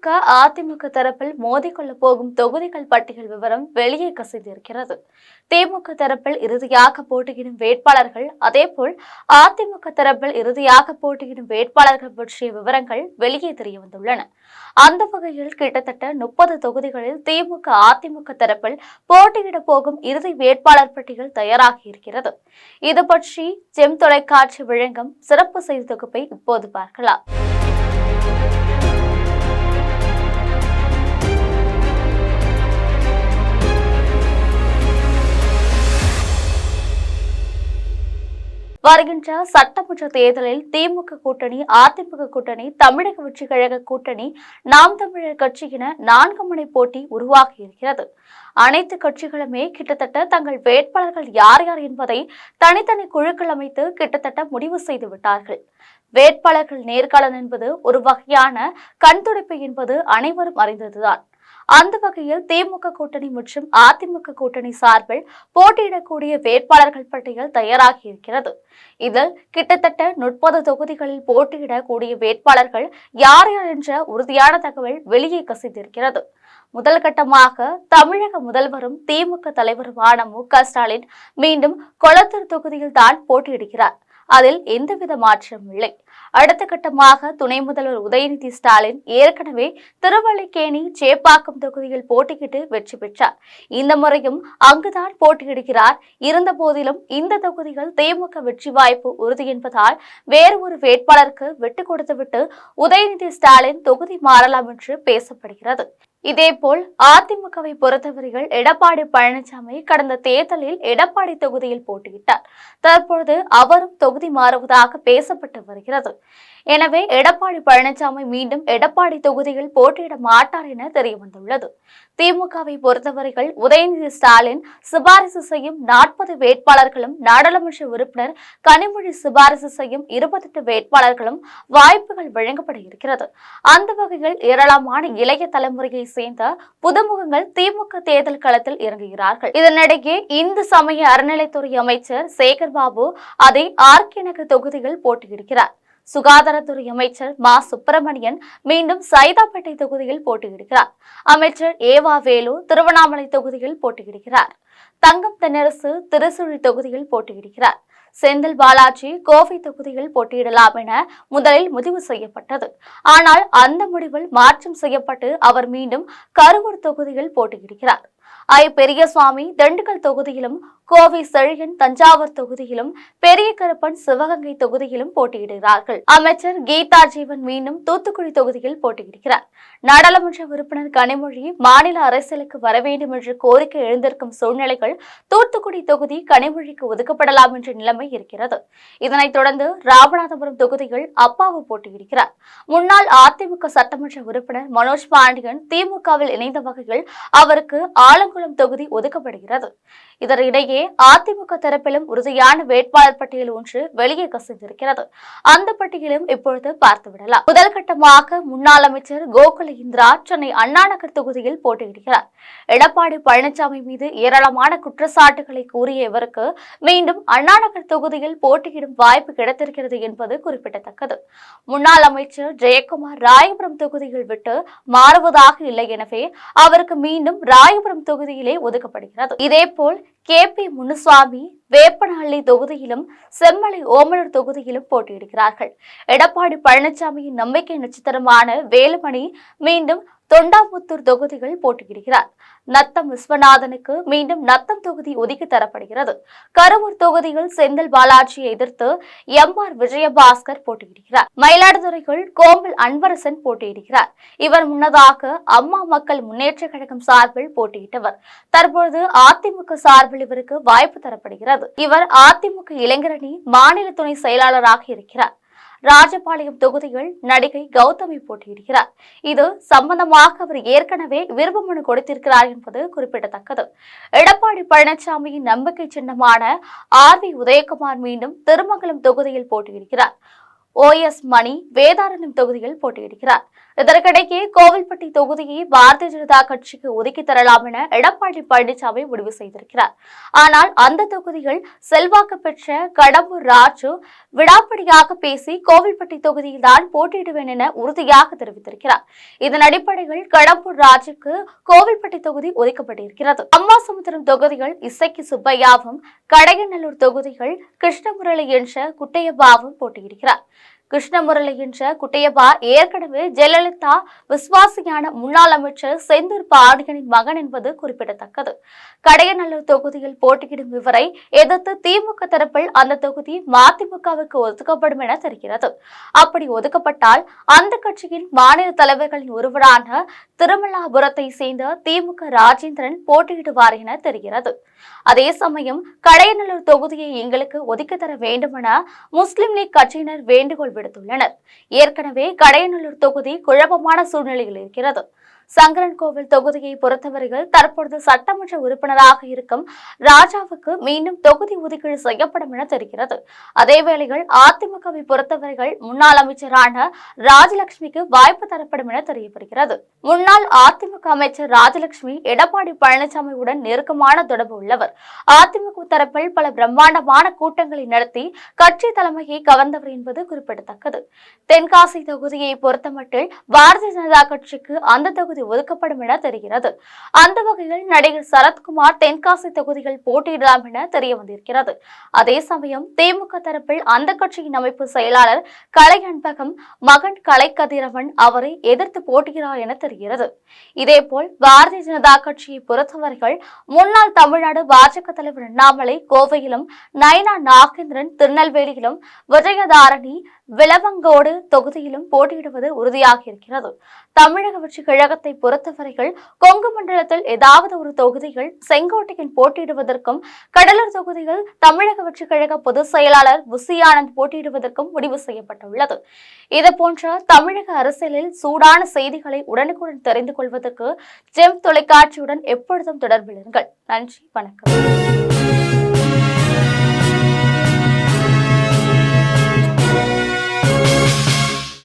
திமுக அதிமுக தரப்பில் மோதிக்கொள்ள போகும் தொகுதிகள் பட்டியல் விவரம் வெளியே கசிந்திருக்கிறது. திமுக தரப்பில் இறுதியாக போட்டியிடும் வேட்பாளர்கள், அதேபோல் அதிமுக தரப்பில் இறுதியாக போட்டியிடும் வேட்பாளர்கள் பற்றிய விவரங்கள் வெளியே தெரியவந்துள்ளன. அந்த வகையில் கிட்டத்தட்ட 30 தொகுதிகளில் திமுக அதிமுக தரப்பில் போட்டியிட போகும் இறுதி வேட்பாளர் பட்டியல் தயாராகி இருக்கிறது. இது பற்றி ஜெம் தொலைக்காட்சி வழங்கும் சிறப்பு செய்தி தொகுப்பை இப்போது பார்க்கலாம். வருகின்ற சட்டமன்ற தேர்தலில் திமுக கூட்டணி, அதிமுக கூட்டணி, தமிழக வெற்றிக் கழக கூட்டணி, நாம் தமிழர் கட்சி என 4 முனை போட்டி உருவாகி இருக்கிறது. அனைத்து கட்சிகளுமே கிட்டத்தட்ட தங்கள் வேட்பாளர்கள் யார் யார் என்பதை தனித்தனி குழுக்கள் அமைத்து கிட்டத்தட்ட முடிவு செய்து விட்டார்கள். வேட்பாளர்கள் நேர்காணல் என்பது ஒரு வகையான கண்துடைப்பு என்பது அனைவரும் அறிந்ததுதான். அந்த வகையில் திமுக கூட்டணி மற்றும் அதிமுக கூட்டணி சார்பில் போட்டியிடக்கூடிய வேட்பாளர்கள் பட்டியல் தயாராகி இருக்கிறது. இதில் கிட்டத்தட்ட 30 தொகுதிகளில் போட்டியிடக்கூடிய வேட்பாளர்கள் யார் யார் என்ற உறுதியான தகவல் வெளியே கசிந்திருக்கிறது. முதல் கட்டமாக தமிழக முதல்வரும் திமுக தலைவருமான மு.க.ஸ்டாலின் மீண்டும் கொளத்தூர் தொகுதியில் தான் போட்டியிடுகிறார். அதில் எந்தவித மாற்றமும் இல்லை. அடுத்த கட்டமாக துணை முதல்வர் உதயநிதி ஸ்டாலின் ஏற்கனவே திருவல்லிக்கேணி, சேப்பாக்கம் தொகுதியில் போட்டியிட்டு வெற்றி பெற்றார். இந்த முறையும் அங்குதான் போட்டியிடுகிறார். இருந்த போதிலும் இந்த தொகுதிகள் திமுக வெற்றி வாய்ப்பு உறுதி என்பதால் வேறு ஒரு வேட்பாளருக்கு விட்டு கொடுத்துவிட்டு உதயநிதி ஸ்டாலின் தொகுதி மாறலாம் என்று பேசப்படுகிறது. இதேபோல் அதிமுகவை பொறுத்தவரையில் எடப்பாடி பழனிசாமி கடந்த தேர்தலில் எடப்பாடி தொகுதியில் போட்டியிட்டார். தற்பொழுது அவரும் தொகுதி மாறுவதாக பேசப்பட்டு வருகிறது. எனவே எடப்பாடி பழனிசாமி மீண்டும் எடப்பாடி தொகுதியில் போட்டியிட மாட்டார் என தெரியவந்துள்ளது. திமுகவை பொறுத்தவரையில் உதயநிதி ஸ்டாலின் சிபாரிசு செய்யும் 40 வேட்பாளர்களும், நாடாளுமன்ற உறுப்பினர் கனிமொழி சிபாரிசு செய்யும் 28 வேட்பாளர்களும் வாய்ப்புகள் வழங்கப்பட இருக்கிறது. அந்த வகையில் ஏராளமான இளைய தலைமுறையை சேர்ந்த புதுமுகங்கள் திமுக தேர்தல் களத்தில் இறங்குகிறார்கள். இதனிடையே இந்து சமய அறநிலைத்துறை அமைச்சர் சேகர்பாபு அதை ஆர்கே நகர் தொகுதியில் போட்டியிடுகிறார். சுகாதாரத்துறை அமைச்சர் மா. சுப்பிரமணியன் மீண்டும் சைதாப்பேட்டை தொகுதியில் போட்டியிடுகிறார். அமைச்சர் ஏவா வேலு திருவண்ணாமலை தொகுதியில் போட்டியிடுகிறார். தங்கம் தென்னரசு திருச்சுழி தொகுதியில் போட்டியிடுகிறார். செந்தில் பாலாஜி கோவை தொகுதியில் போட்டியிடலாம் என முதலில் முடிவு செய்யப்பட்டது. ஆனால் அந்த முடிவில் மாற்றம் செய்யப்பட்டு அவர் மீண்டும் கரூர் தொகுதியில் போட்டியிடுகிறார். பெரியசுவாமி திண்டுக்கல் தொகுதியிலும், கோவை செழியன் தஞ்சாவூர் தொகுதியிலும், பெரிய கருப்பன் சிவகங்கை தொகுதியிலும் போட்டியிடுகிறார்கள். அமைச்சர் கீதா ஜீவன் மீண்டும் தூத்துக்குடி தொகுதியில் போட்டியிடுகிறார். நாடாளுமன்ற உறுப்பினர் கனிமொழி மாநில அரசியலுக்கு வர வேண்டும் என்ற கோரிக்கை எழுந்திருக்கும் சூழ்நிலைகள் தூத்துக்குடி தொகுதி கனிமொழிக்கு ஒதுக்கப்படலாம் என்ற நிலைமை இருக்கிறது. இதனைத் தொடர்ந்து ராமநாதபுரம் தொகுதியில் அப்பாவு போட்டியிடுகிறார். முன்னாள் அதிமுக சட்டமன்ற உறுப்பினர் மனோஜ் பாண்டியன் திமுகவில் இணைந்த வகையில் அவருக்கு ஆலங்குளம் தொகுதி ஒதுக்கப்படுகிறது. இதனிடையே அதிமுக தரப்பிலும் உறுதியான வேட்பாளர் பட்டியல் ஒன்று வெளியே கசிந்திருக்கிறது. அந்த பட்டியலும் இப்பொழுது பார்த்துவிடலாம். முதல் கட்டமாக முன்னாள் அமைச்சர் கோகுல இந்திரா சென்னை அண்ணா நகர் தொகுதியில் போட்டியிடுகிறார். எடப்பாடி பழனிசாமி மீது ஏராளமான குற்றச்சாட்டுகளை கூறிய இவருக்கு மீண்டும் அண்ணா நகர் தொகுதியில் போட்டியிடும் வாய்ப்பு கிடைத்திருக்கிறது என்பது குறிப்பிடத்தக்கது. முன்னாள் அமைச்சர் ஜெயக்குமார் ராயபுரம் தொகுதியில் விட்டு மாறுவதாக இல்லை. எனவே அவருக்கு மீண்டும் ராயபுரம் தொகுதியிலே ஒதுக்கப்படுகிறது. இதேபோல் கே.பி. முனுசாமி வேப்பனஹள்ளி தொகுதியிலும், செம்மலை ஓமலூர் தொகுதியிலும் போட்டியிடுகிறார்கள். எடப்பாடி பழனிசாமியின் நம்பிக்கை நட்சத்திரமான வேலுமணி மீண்டும் தொண்டாமுத்தூர் தொகுதிகள் போட்டியிடுகிறார். நத்தம் விஸ்வநாதனுக்கு மீண்டும் நத்தம் தொகுதி ஒதுக்கி தரப்படுகிறது. கரூர் தொகுதியில் செந்தில் பாலாஜியை எதிர்த்து எம்.ஆர். விஜயபாஸ்கர் போட்டியிடுகிறார். மயிலாடுதுறையில் கோம்பல் அன்பரசன் போட்டியிடுகிறார். இவர் முன்னதாக அம்மா மக்கள் முன்னேற்ற கழகம் சார்பில் போட்டியிட்டவர். தற்பொழுது அதிமுக சார்பில் இவருக்கு வாய்ப்பு தரப்படுகிறது. இவர் அதிமுக இளைஞரணி மாநில துணை செயலாளராக இருக்கிறார். ராஜபாளையம் தொகுதியில் நடிகை கௌதமி போட்டியிடுகிறார். இது சம்பந்தமாக அவர் ஏற்கனவே விருப்ப மனு கொடுத்திருக்கிறார் என்பது குறிப்பிடத்தக்கது. எடப்பாடி பழனிசாமியின் நம்பிக்கை சின்னமான ஆர்.வி. உதயகுமார் மீண்டும் திருமங்கலம் தொகுதியில் போட்டியிடுகிறார். OS மணி வேதாரண்யம் தொகுதியில் போட்டியிடுகிறார். இதற்கிடையே கோவில்பட்டி தொகுதியை பாரதிய ஜனதா கட்சிக்கு ஒதுக்கி தரலாம் என எடப்பாடி பழனிசாமி முடிவு செய்திருக்கிறார். ஆனால் அந்த தொகுதிகள் செல்வாக்கு பெற்ற கடம்பூர் ராஜு விடாப்பிடியாக பேசி கோவில்பட்டி தொகுதியில் தான் போட்டியிடுவேன் என உறுதியாக தெரிவித்திருக்கிறார். இதன் அடிப்படையில் கடம்பூர் ராஜுக்கு கோவில்பட்டி தொகுதி ஒதுக்கப்பட்டிருக்கிறது. அம்மாசமுத்திரம் தொகுதிகள் இசக்கி சுப்பையாவும், கடையநல்லூர் தொகுதிகள் கிருஷ்ணமுரளி என்ற குட்டையப்பாவும் போட்டியிடுகிறார். கிருஷ்ணமுரளி என்ற குட்டையப்பா ஏற்கனவே ஜெயலலிதா விசுவாசியான முன்னாள் அமைச்சர் செந்தூர் பாண்டியனின் மகன் என்பது குறிப்பிடத்தக்கது. கடையநல்லூர் தொகுதியில் போட்டியிடும் இவரை எதிர்த்து திமுக தரப்பில் அந்த தொகுதி மதிமுகவுக்கு ஒதுக்கப்படும் என தெரிகிறது. அப்படி ஒதுக்கப்பட்டால் அந்த கட்சியின் மாநில தலைவர்களின் ஒருவரான திருமலாபுரத்தை சேர்ந்த திமுக ராஜேந்திரன் போட்டியிடுவார் என தெரிகிறது. அதே சமயம் கடையநல்லூர் தொகுதியை எங்களுக்கு ஒதுக்கி தர வேண்டும் என முஸ்லிம் லீக் கட்சியினர் வேண்டுகோள் விடுத்துள்ளனர். ஏற்கனவே கடையநல்லூர் தொகுதி குழப்பமான சூழ்நிலையில் இருக்கிறது. சங்கரன் கோவில் தொகுதியை பொறுத்தவரையில் தற்பொழுது சட்டமன்ற உறுப்பினராக இருக்கும் ராஜாவுக்கு மீண்டும் தொகுதி ஒதுக்கீடு செய்யப்படும் என தெரிகிறது. அதேவேளையில் அதிமுகவை பொறுத்தவரையில் முன்னாள் அமைச்சரான ராஜலட்சுமிக்கு வாய்ப்பு தரப்படும் என தெரியப்படுகிறது. முன்னாள் அதிமுக அமைச்சர் ராஜலட்சுமி எடப்பாடி பழனிசாமியுடன் நெருக்கமான தொடர்பு உள்ளவர். அதிமுக தரப்பில் பல பிரம்மாண்டமான கூட்டங்களை நடத்தி கட்சி தலைமையை கவர்ந்தவர் என்பது குறிப்பிடத்தக்கது. தென்காசி தொகுதியை பொறுத்தமட்டில் பாரதிய ஜனதா கட்சிக்கு அந்த தொகுதி ஒதுக்கப்படும் என தெரிகிறது. அந்த வகையில் நடிகர் சரத்குமார் தென்காசி தொகுதிகள் போட்டியிடலாம் என தெரிய வந்திருக்கிறது. அதே சமயம் திமுக தரப்பில் அந்த கட்சியின் அமைப்பு செயலாளர் கலை அன்பகம் மகன் கலை கதிரவன் அவரை எதிர்த்து போட்டியிடார் என தெரிகிறது. இதேபோல் பாரதிய ஜனதா கட்சியை பொறுத்தவர்கள் முன்னாள் தமிழ்நாடு பாஜக தலைவர் அண்ணாமலை கோவையிலும், நயனா நாகேந்திரன் திருநெல்வேலியிலும், விஜயதாரணி விளவங்கோடு தொகுதியிலும் போட்டியிடுவது உறுதியாக இருக்கிறது. தமிழக வெற்றி கழகத்தை பொறுத்தவரைகள் கொங்கு மண்டலத்தில் ஏதாவது ஒரு தொகுதிகள் செங்கோட்டையில் போட்டியிடுவதற்கும், கடலூர் தொகுதியில் தமிழக வெற்றி கழக பொதுச் செயலாளர் புசி ஆனந்த் போட்டியிடுவதற்கும் முடிவு செய்யப்பட்டுள்ளது. இதுபோன்ற தமிழக அரசியலில் சூடான செய்திகளை உடனுக்குடன் தெரிந்து கொள்வதற்கு ஜெம் தொலைக்காட்சியுடன் எப்பொழுதும் தொடர்பில் இருங்கள். நன்றி, வணக்கம்.